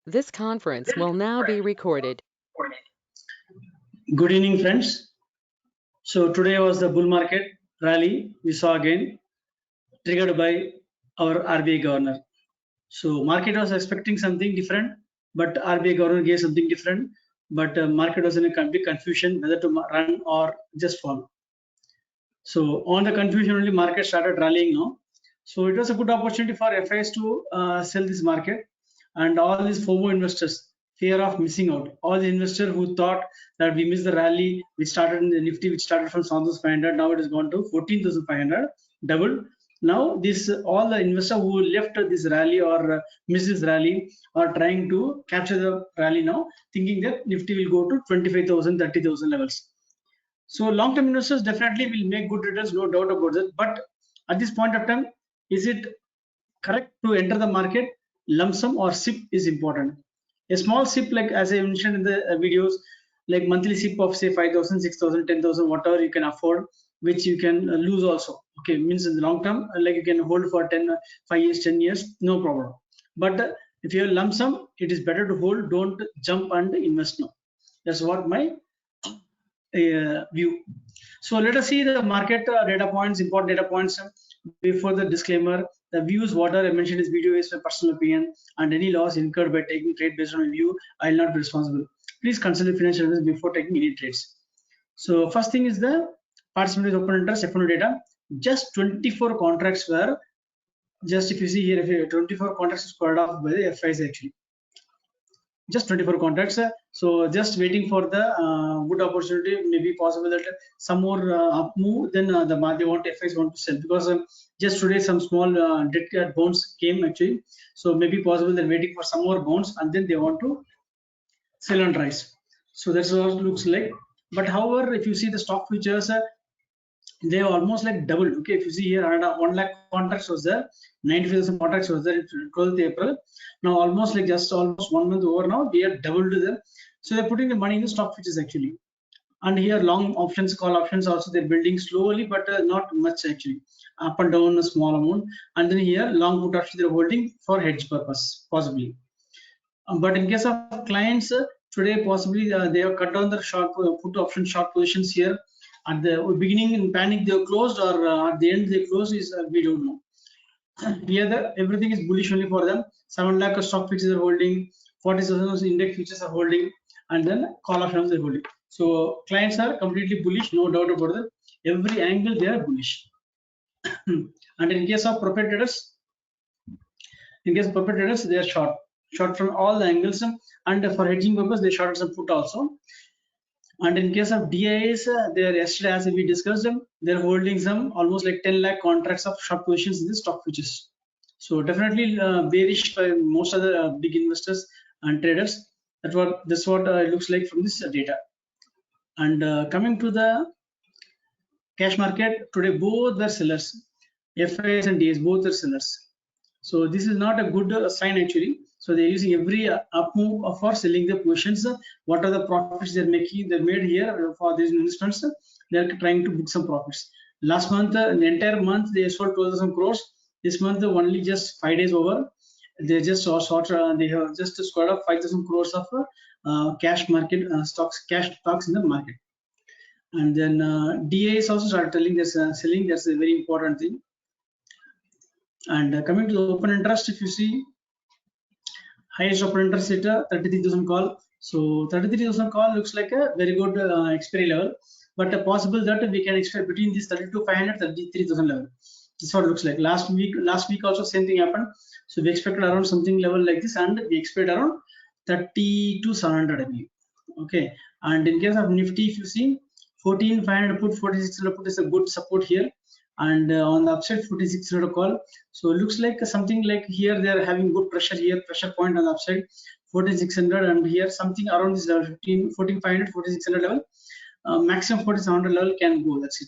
This conference will now be recorded. Good evening, friends. So today was the bull market rally we saw again, triggered by our RBI governor. So market was expecting something different, but RBI governor gave something different. But market was in a big confusion whether to run or just fall. So on the confusion only, market started rallying now. So it was a good opportunity for FIs to sell this market, and all these FOMO investors, fear of missing out. All the investors who thought that we missed the rally, which started in the Nifty, which started from 7,500, now it has gone to 14,500, doubled. Now this all the investors who left this rally or missed this rally are trying to capture the rally now, thinking that Nifty will go to 25,000, 30,000 levels. So long-term investors definitely will make good returns, no doubt about it. But at this point of time, is it correct to enter the market? Lump sum or SIP is important. A small SIP, like as I mentioned in the videos, like monthly SIP of say 5,000, 6,000, 10,000, whatever you can afford, which you can lose also. Okay, means in the long term, like you can hold for 5 years, 10 years, no problem. But if you have lump sum, it is better to hold. Don't jump and invest now. That's what my view. So let us see the market data points, important data points. Before the disclaimer, the views what I mentioned in this video is my personal opinion, and any loss incurred by taking trade based on a view, I will not be responsible. Please consider financial advice before taking any trades. So first thing is the participant open interest F1 data. Just 24 contracts were, just if you see here, if 24 contracts is squared off by the FIs actually. Just 24 contracts. So just waiting for the good opportunity. Maybe possible that some more up move, then the FIs want to sell, because just today some small dead bonds came actually. So maybe possible they're waiting for some more bonds and then they want to sell and rise. So that's what it looks like. But however, if you see the stock futures, they almost like doubled. Okay, if you see here, 1 lakh contracts was there, 95,000 contracts was there 12th April. Now almost like just almost 1 month over now, they are doubled them. So they're putting the money in the stock futures actually. And here long options, call options also they're building slowly, but not much actually. Up and down a small amount. And then here long put options they're holding for hedge purpose possibly. But in case of clients, today possibly they have cut down the short put option short positions here. At the beginning in panic they closed, or at the end they closed, is we don't know. Here everything is bullish only for them. 7 lakh of stock futures are holding, 40,000 index futures are holding, and then call options are holding. So clients are completely bullish, no doubt about it. Every angle they are bullish. And in case of proprietors, they are short from all the angles, and for hedging purpose they shorted some put also. And in case of DIs, they are yesterday, as we discussed them, they're holding some almost like 10 lakh contracts of short positions in the stock futures. So definitely bearish by most of the big investors and traders. That's what it looks like from this data. And coming to the cash market today, both were sellers. FIs and DIs both are sellers. So this is not a good sign actually. So they're using every up move for selling the positions. What are the profits they're making? They're made here for these investments. They're trying to book some profits. Last month, the entire month, they sold 12,000 crores. This month, only just 5 days over, they just saw they have just scored up 5,000 crores of cash market cash stocks in the market. And then DAs also started telling this selling. That's a very important thing. And coming to the open interest, if you see, highest open interest at 33,000 call. So 33,000 call looks like a very good expiry level, but possible that we can expect between this 32,500, 33,000 level. This is what it looks like. Last week also same thing happened. So we expected around something level like this, and we expect around 32,700, I believe. Okay. And in case of Nifty, if you see 14,500 put, 4600 put is a good support here. And on the upside 4600 call. So it looks like something like here they are having good pressure here, pressure point on the upside 4600, and here something around this level 14,500, 4600 level, maximum 4700 level can go. That's it,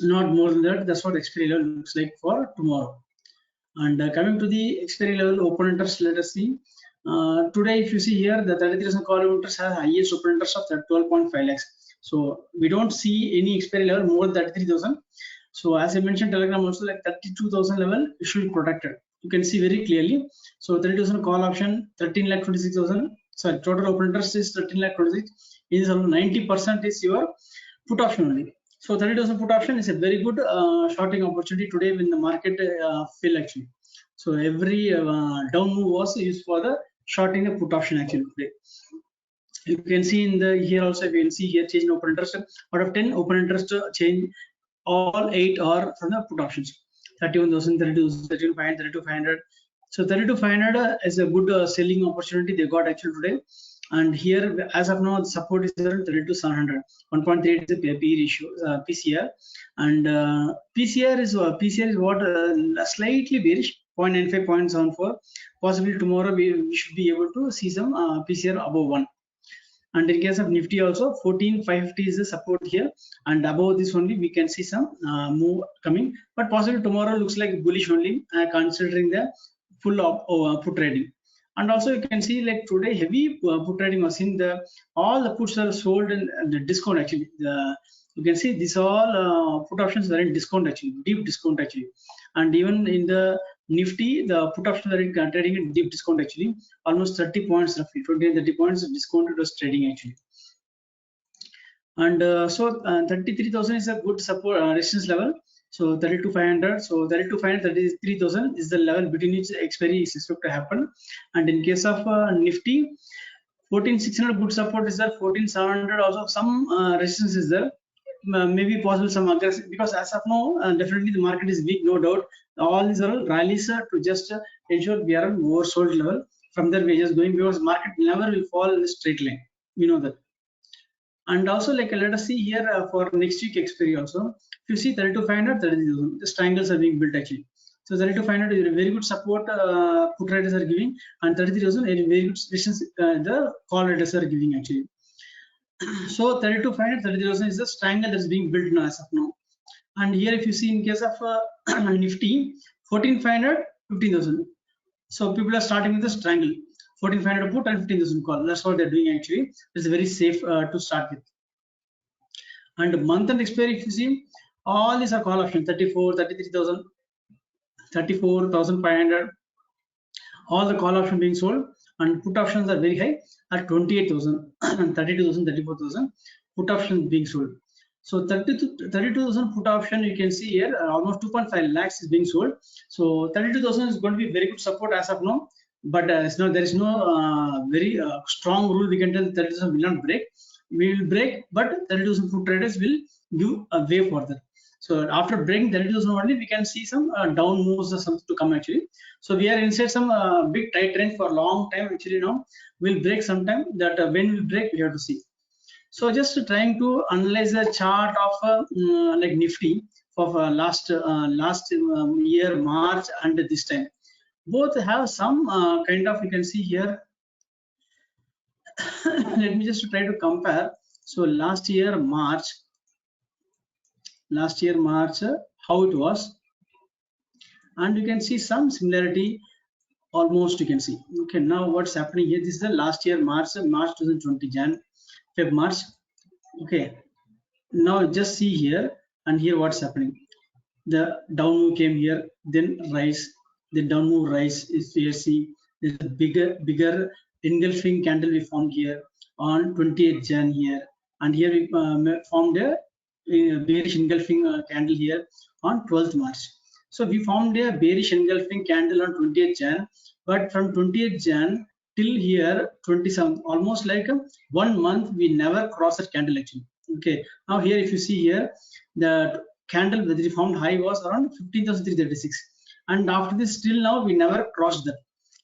not more than that. That's what expiry level looks like for tomorrow. And coming to the expiry level open interest, let us see. Today if you see here, the 33,000 call interest has highest open interest of 12.5 lakhs. So we don't see any expiry level more than 33,000. So as I mentioned, Telegram also like 32,000 level, it should be protected. you can see very clearly. So 30,000 call option, 13,26,000. Sorry, total open interest is 13,26,000. Is around 90% is your put option only. So 30,000 put option is a very good shorting opportunity today when the market fell actually. So every down move was used for the shorting the put option actually today. You can see in the here also, you can see here change in open interest. Out of 10 open interest change, all 8 are from the put options. 31,000, 32,000, 32,500, 32,500. So 32,500 is a good selling opportunity they got actually today. And here, as of now, the support is around 32,700. 1.38 is the P ratio, PCR, and PCR is what slightly bearish, 0.95, 0.74. Possibly tomorrow we should be able to see some PCR above 1. And in case of Nifty also, 14,550 is the support here, and above this only we can see some move coming. But possibly tomorrow looks like bullish only, considering the full put trading. And also you can see like today heavy put trading was in the all the puts are sold in the discount actually. You can see these all put options are in discount actually, deep discount actually. And even in the Nifty, the put options are trading in deep discount actually, almost 30 points roughly, 20 and 30 points discounted was trading actually. And so 33,000 is a good support resistance level. So 32,500, so 32,500, 33,000 is the level between which expiry is expected to happen. And in case of Nifty, 14,600 good support is there, 14,700 also some resistance is there. Maybe possible some aggressive, because as of now definitely the market is weak, no doubt. All these are rallies to just ensure we are on oversold level. From there we are just going, because market never will fall in a straight line, we know that. And also like let us see here for next week expiry also. If you see 32,500, 30,000, the triangles are being built actually. So 32,500 is a very good support put traders are giving, and 33,000 is very good resistance the call traders are giving actually. So 32,500, 30,000 is the triangle that's being built now as of now. And here if you see in case of Nifty, 14,500, 15,000. So people are starting with this triangle, 14,500 put and 15,000 call. That's what they're doing actually. It's very safe to start with. And month and expiry, if you see, all these are call options, 34, 33,000, 34,500. All the call option being sold, and put options are very high at 28,000 and 32,000, 34,000 put options being sold. So 32,000 put option, you can see here almost 2.5 lakhs is being sold. So 32,000 is going to be very good support as of now, but there is no very strong rule we can tell 30,000 will not break. We will break, but 30,000 put traders will give a way further. So after breaking 30,000 only, we can see some down moves or something to come actually. So we are inside some big tight range for a long time actually. Now we'll break sometime. That when we break, we have to see. So just trying to analyze the chart of like Nifty for last year March and this time. Both have some kind of, you can see here. Let me just try to compare. So last year March, how it was, and you can see some similarity almost, you can see. Okay, now what's happening here, this is the last year March 2020, Feb March. Okay, now just see here and here what's happening. The down move came here, then rise, the down move rise is here. See, there's a bigger engulfing candle we formed here on 28th Jan here, and here we formed a bearish engulfing candle here on 12th March. So we formed a bearish engulfing candle on 20th Jan, but from 20th Jan till here 27th, almost like 1 month we never crossed that candle actually. Okay, now here if you see here, the candle that we formed high was around 15,336, and after this till now we never crossed that.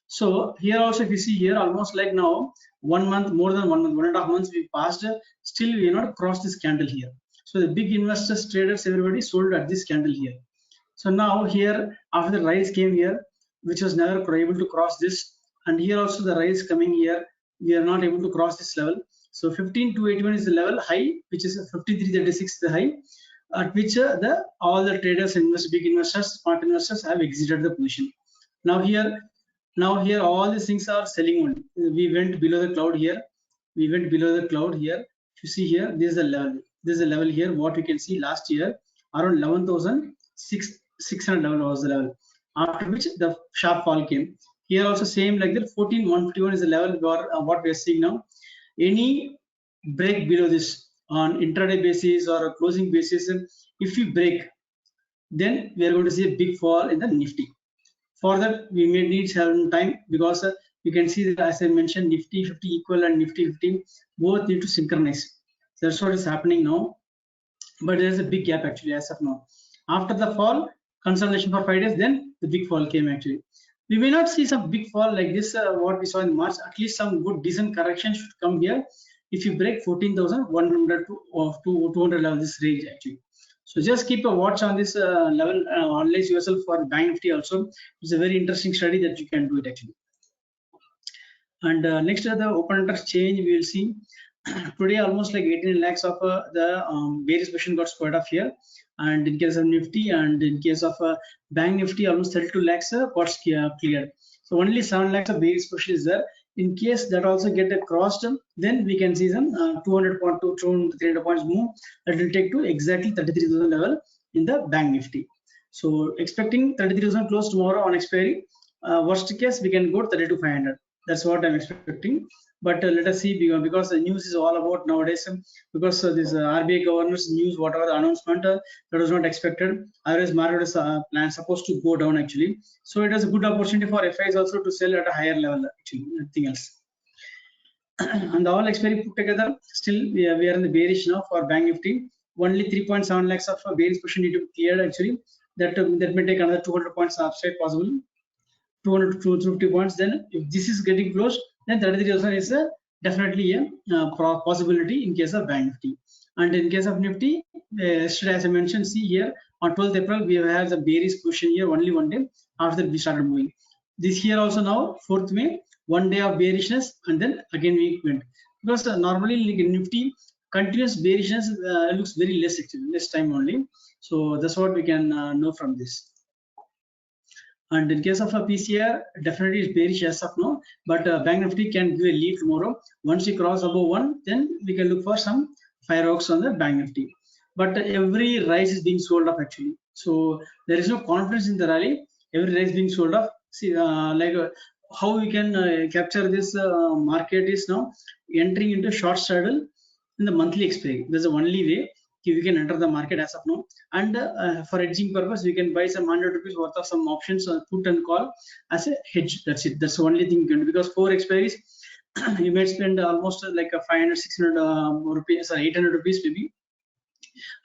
So here also if you see here, almost like now 1 month, more than 1 month, 1.5 months we passed, still we have not crossed this candle here. So the big investors, traders, everybody sold at this candle here. So now here after the rise came here, which was never able to cross this, and here also the rise coming here, we are not able to cross this level. So 15,281 is the level high, which is 5336 the high, at which all the traders, big investors, smart investors have exited the position. Now here all these things are selling only. We went below the cloud here. If you see here, this is the level. This is the level here. What you can see last year around 11,600 level was the level. after which the sharp fall came. Here also same like that, 14,151 is the level what we are seeing now. Any break below this on intraday basis or a closing basis, if we break, then we are going to see a big fall in the Nifty. For that, we may need some time because you can see that, as I mentioned, Nifty 50 equal and Nifty 50 both need to synchronize. So that's what is happening now. But there's a big gap actually as of now. After the fall, consolidation for 5 days, then the big fall came actually. We may not see some big fall like this, what we saw in March. At least some good decent correction should come here if you break 14,100 to 200 level, this range actually. So just keep a watch on this level, analyze yourself for Bank Nifty also. It's a very interesting study that you can do it actually. And next the open interest change we will see. Today almost like 18 lakhs of the various position got squared off here, and in case of Nifty and in case of Bank Nifty almost 32 lakhs got cleared. So only 7 lakhs of various position is there. In case that also get crossed, then we can see some 200 to 300 points move that will take to exactly 33,000 level in the Bank Nifty. So expecting 33,000 close tomorrow on expiry. Worst case we can go to 32,500. That's what I'm expecting. But let us see, because the news is all about nowadays, because this RBI governor's news, whatever the announcement, that was not expected. Otherwise, market is supposed to go down actually. So it is a good opportunity for FIs also to sell at a higher level actually, nothing else. And all expiry put together, still we are in the bearish now for Bank Nifty. Only 3.7 lakhs of bearish position need to be cleared actually. That may take another 200 points upside possible. 200 to 250 points. Then if this is getting closed, then 33,000 is definitely a possibility in case of Bank Nifty. And in case of Nifty, yesterday as I mentioned, see here on 12th April we have had the bearish position here only one day. After that we started moving. This here also now 4th May, 1 day of bearishness, and then again we went, because normally like Nifty continuous bearishness looks very less actually, less time only. So that's what we can know from this. And in case of a PCR, definitely it's bearish as of now, but Bank Nifty can give a lead tomorrow. Once we cross above 1, then we can look for some fireworks on the Bank Nifty. But every rise is being sold off actually. So there is no confidence in the rally. Every rise being sold off. See, how we can capture this market is now entering into short straddle in the monthly expiry. There's the only way we can enter the market as of now. And for hedging purpose, we can buy some 100 rupees worth of some options, put and call as a hedge. That's it. That's the only thing you can do, because 4 expiries you may spend almost like a 500 600 rupees or 800 rupees maybe,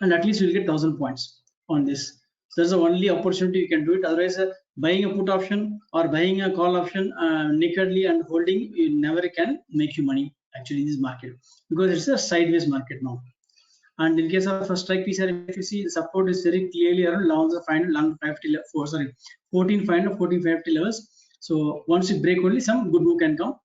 and at least you'll get 1,000 points on this. So that's the only opportunity you can do it. Otherwise, buying a put option or buying a call option nakedly and holding, you never can make you money actually in this market, because it's a sideways market now. And in case of a strike PCR, if you see the support is very clearly around long 550 14,500 14,550 levels. So once you break only, some good move can come.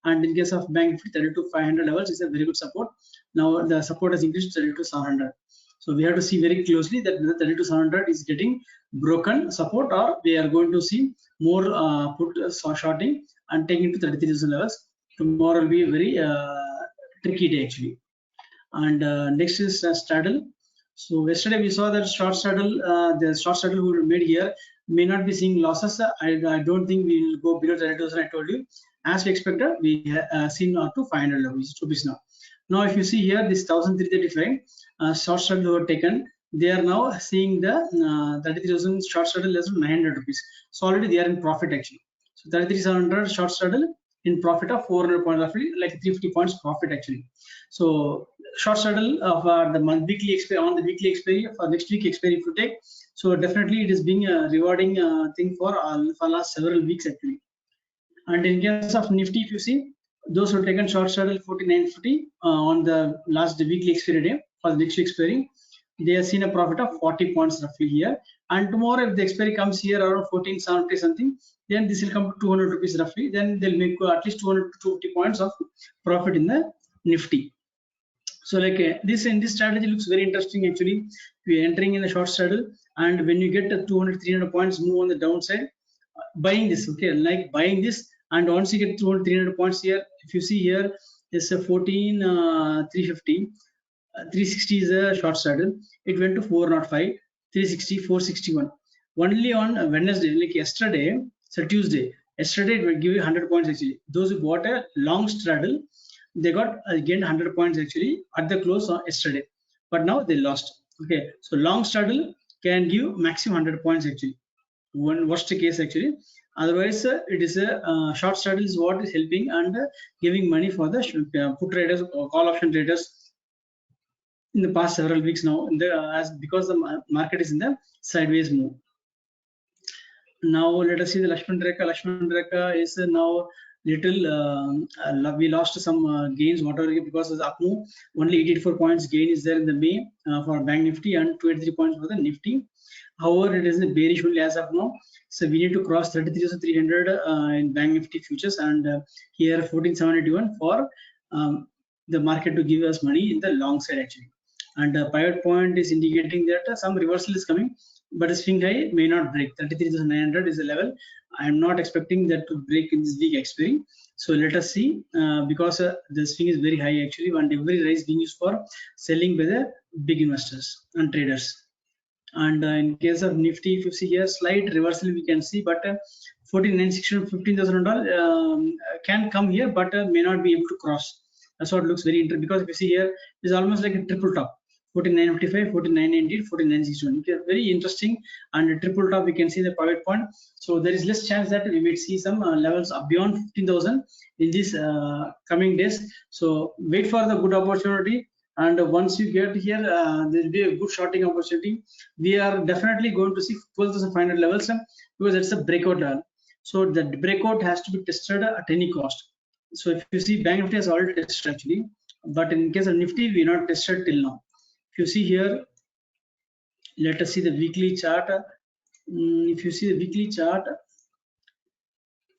And in case of Bank Nifty, 32,500 levels is a very good support. Now the support has increased to 32,700. So we have to see very closely that the 32,700 is getting broken support, or we are going to see more put shorting and taking to 33,000 levels. Tomorrow will be a very tricky day actually. And next is straddle. So yesterday we saw that short straddle, the short straddle we made here may not be seeing losses. I don't think we will go below 30,000. I told you, as we expected, we seen up to 500 rupees now. Now if you see here, this 1,335 short straddle were taken, they are now seeing the 33,000 short straddle less than 900 rupees. So already they are in profit actually. So 33,700 short straddle in profit of 400 points, roughly like 350 points profit actually. So short straddle of the weekly expiry, on the weekly expiry for next week expiry if you take. So definitely it is being a rewarding thing for last several weeks actually. And in case of Nifty, if you see, those who taken short straddle 49.50 on the last weekly expiry day for the next week expiry, they have seen a profit of 40 points roughly here. And tomorrow if the expiry comes here around 1470 something, then this will come to 200 rupees roughly. Then they'll make at least 200 to 250 points of profit in the Nifty. So like this in this strategy looks very interesting actually. We are entering in the short straddle, and when you get 200 300 points move on the downside, buying this, okay, like buying this, and once you get 200 300 points here, if you see here is a 14 350 360 is a short straddle. It went to 405 360 461. Only on Wednesday, like yesterday, so Tuesday, yesterday it will give you 100 points actually. Those who bought a long straddle, they got again 100 points actually at the close on yesterday, but now they lost. Okay, so long straddle can give maximum 100 points actually. One worst case actually. Otherwise, it is a short straddle is what is helping and giving money for the put traders or call option traders in the past several weeks now. In the, as because the market is in the sideways move. Now let us see the Lakshman Rekha. Lakshman Rekha is now little we lost some gains whatever because of the up move. Only 84 points gain is there in the May for Bank Nifty and 23 points for the Nifty. However, it is a bearish only as of now. So we need to cross 33,300 in Bank Nifty futures and here 14,781 for the market to give us money in the long side actually. And pivot point is indicating that some reversal is coming, but a swing high may not break. 33,900 is the level. I am not expecting that to break in this week expiry. So let us see, because the swing is very high actually, and every rise being used for selling by the big investors and traders. And in case of Nifty, if you see here, slight reversal we can see, but 14,960, $15,000 can come here, but may not be able to cross. That's what looks very interesting, because if you see here, it's almost like a triple top. 14,955, 14,990, 14,961. Okay, very interesting. And a triple top, we can see the pivot point. So there is less chance that we may see some levels up beyond 15,000 in these coming days. So wait for the good opportunity. And once you get here, there will be a good shorting opportunity. We are definitely going to see 12,500 levels because it's a breakout level. So the breakout has to be tested at any cost. So if you see, Bank Nifty has already tested actually, but in case of Nifty, we not tested till now. If you see here, let us see the weekly chart. If you see the weekly chart,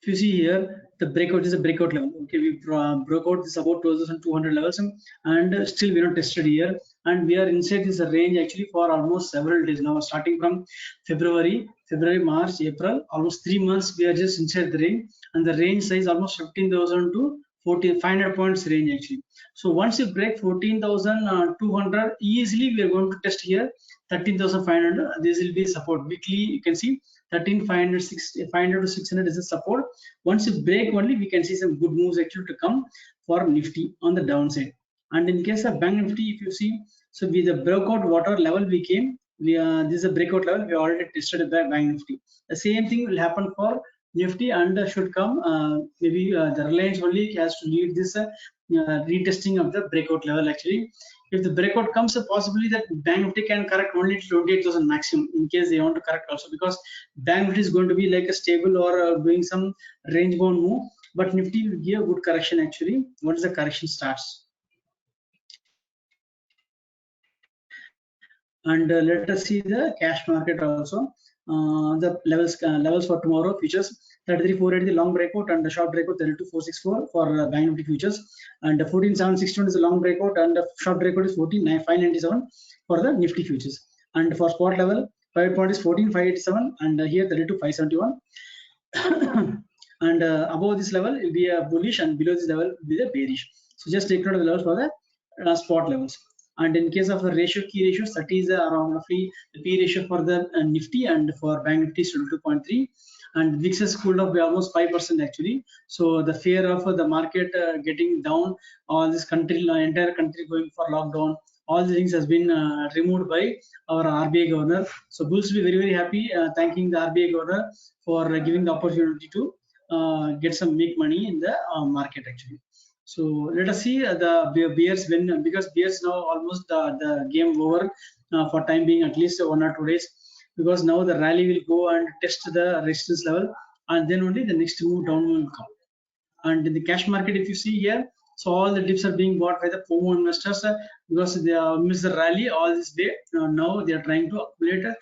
if you see here, the breakout is a breakout level. Okay, we broke out this about 12,200 levels, and still we are not tested here, and we are inside this range actually for almost several days now, starting from February, March, April, almost 3 months we are just inside the range, and the range size almost 15,000 to 500 points range actually. So once you break 14,200 easily, we are going to test here 13,500. This will be support weekly. You can see 13,500, 500 to 600 is a support. Once you break only, we can see some good moves actually to come for Nifty on the downside. And in case of Bank Nifty, if you see, so with the breakout water level we came, this is a breakout level. We already tested the Bank Nifty. The same thing will happen for Nifty, and should come maybe the Reliance only has to lead this retesting of the breakout level actually. If the breakout comes, possibly that Bank Nifty can correct only to 28,000 maximum in case they want to correct also, because Bank Nifty is going to be like a stable or doing some range bound move, but Nifty will give a good correction actually once the correction starts. And let us see the cash market also. The levels for tomorrow futures 33,480 the long breakout, and the short breakout 32,464 for Bank Nifty futures, and 14,761 is the long breakout, and the short breakout is 14,597 for the Nifty futures. And for spot level, pivot point is 14,587, and here 32,571. And above this level will be a bullish, and below this level will be a bearish. So just take note of the levels for the spot levels. And in case of the ratio, key ratios, that is around roughly the P ratio for the Nifty, and for Bank Nifty is 2.3, and VIX has cooled off by almost 5% actually. So the fear of the market getting down, all this country, entire country going for lockdown, all the things has been removed by our RBI governor. So bulls will be very happy, thanking the RBI governor for giving the opportunity to get some make money in the market actually. So let us see the bears win, because bears now almost the game over for time being, at least 1 or 2 days, because now the rally will go and test the resistance level, and then only the next move down will come. And in the cash market, if you see here, so all the dips are being bought by the FOMO investors because they missed the rally all this day. Now they are trying to accumulate,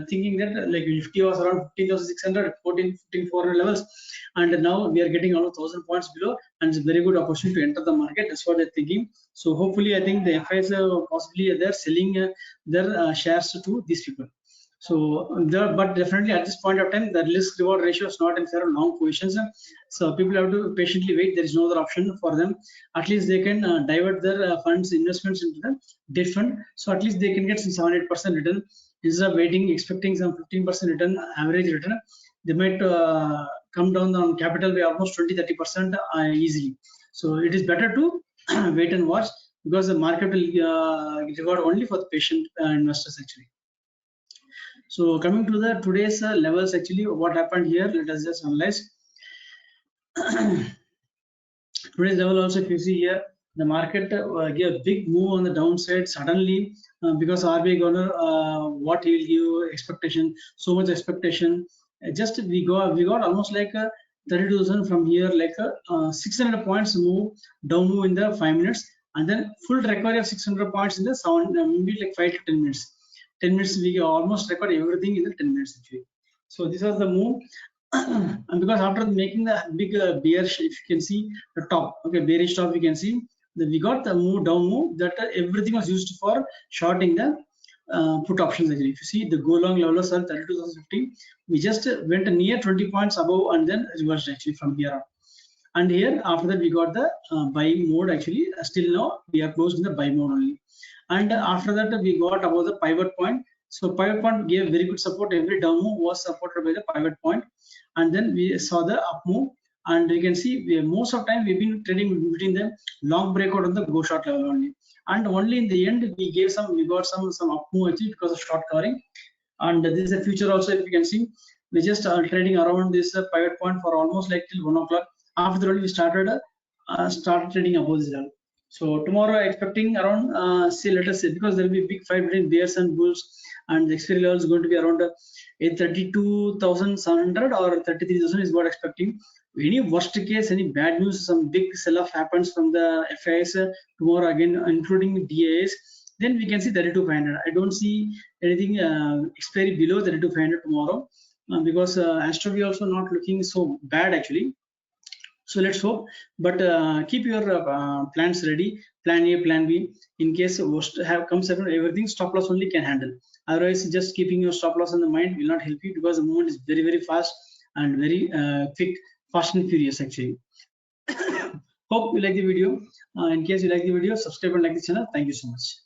thinking that like Nifty was around 15,600, 14,400 levels, and now we are getting almost 1,000 points below, and it's a very good opportunity to enter the market. That's what they're thinking. So hopefully, I think the FIs possibly they're selling their shares to these people. So but definitely at this point of time, the risk reward ratio is not in favor of long positions. So people have to patiently wait. There is no other option for them. At least they can divert their funds investments into the debt fund. So at least they can get some 7-8% return instead of waiting, expecting some 15% return, average return. They might come down on capital by almost 20-30% easily. So it is better to wait and watch, because the market will reward only for the patient investors actually. So coming to the today's levels, actually what happened here, let us just analyze. Today's level also, if you see here, the market gave a big move on the downside suddenly, because RBI governor, what he will give expectation, so much expectation. Just we got almost like 32,000 from here, like a 600 points move, down move in the 5 minutes, and then full recovery of 600 points in the maybe like 5 to 10 minutes. 10 minutes we almost record everything in the 10 minutes actually. So this was the move. And because after making the big bearish, if you can see the top, okay, bearish top, we can see that we got the move, down move, that everything was used for shorting the put options actually. If you see the go long levels are 32,050, we just went near 20 points above and then reversed actually from here on. And here after that we got the buy mode actually. Still now we are closed in the buy mode only. And after that we got about the pivot point. So pivot point gave very good support. Every down move was supported by the pivot point, and then we saw the up move. And you can see most of the time we've been trading between the long breakout on the go short level only. And only in the end we got some up move actually because of short covering. And this is a future also, if you can see, we just are trading around this pivot point for almost like till 1 o'clock. After that we started trading above this level. So tomorrow expecting around say, let us say, because there will be big fight between bears and bulls, and the expiry level is going to be around 32,700 or 33,000 is what expecting. Any worst case, any bad news, some big sell-off happens from the FIs tomorrow again, including DAs, then we can see 32,500. I don't see anything expiry below 32,500 tomorrow, because Astro also not looking so bad actually. So let's hope, but keep your plans ready, plan A, plan B, in case worst comes around, everything stop loss only can handle. Otherwise just keeping your stop loss in the mind will not help you, because the movement is very fast and very quick, fast and furious actually. Hope you like the video. In case you like the video, subscribe and like the channel. Thank you so much.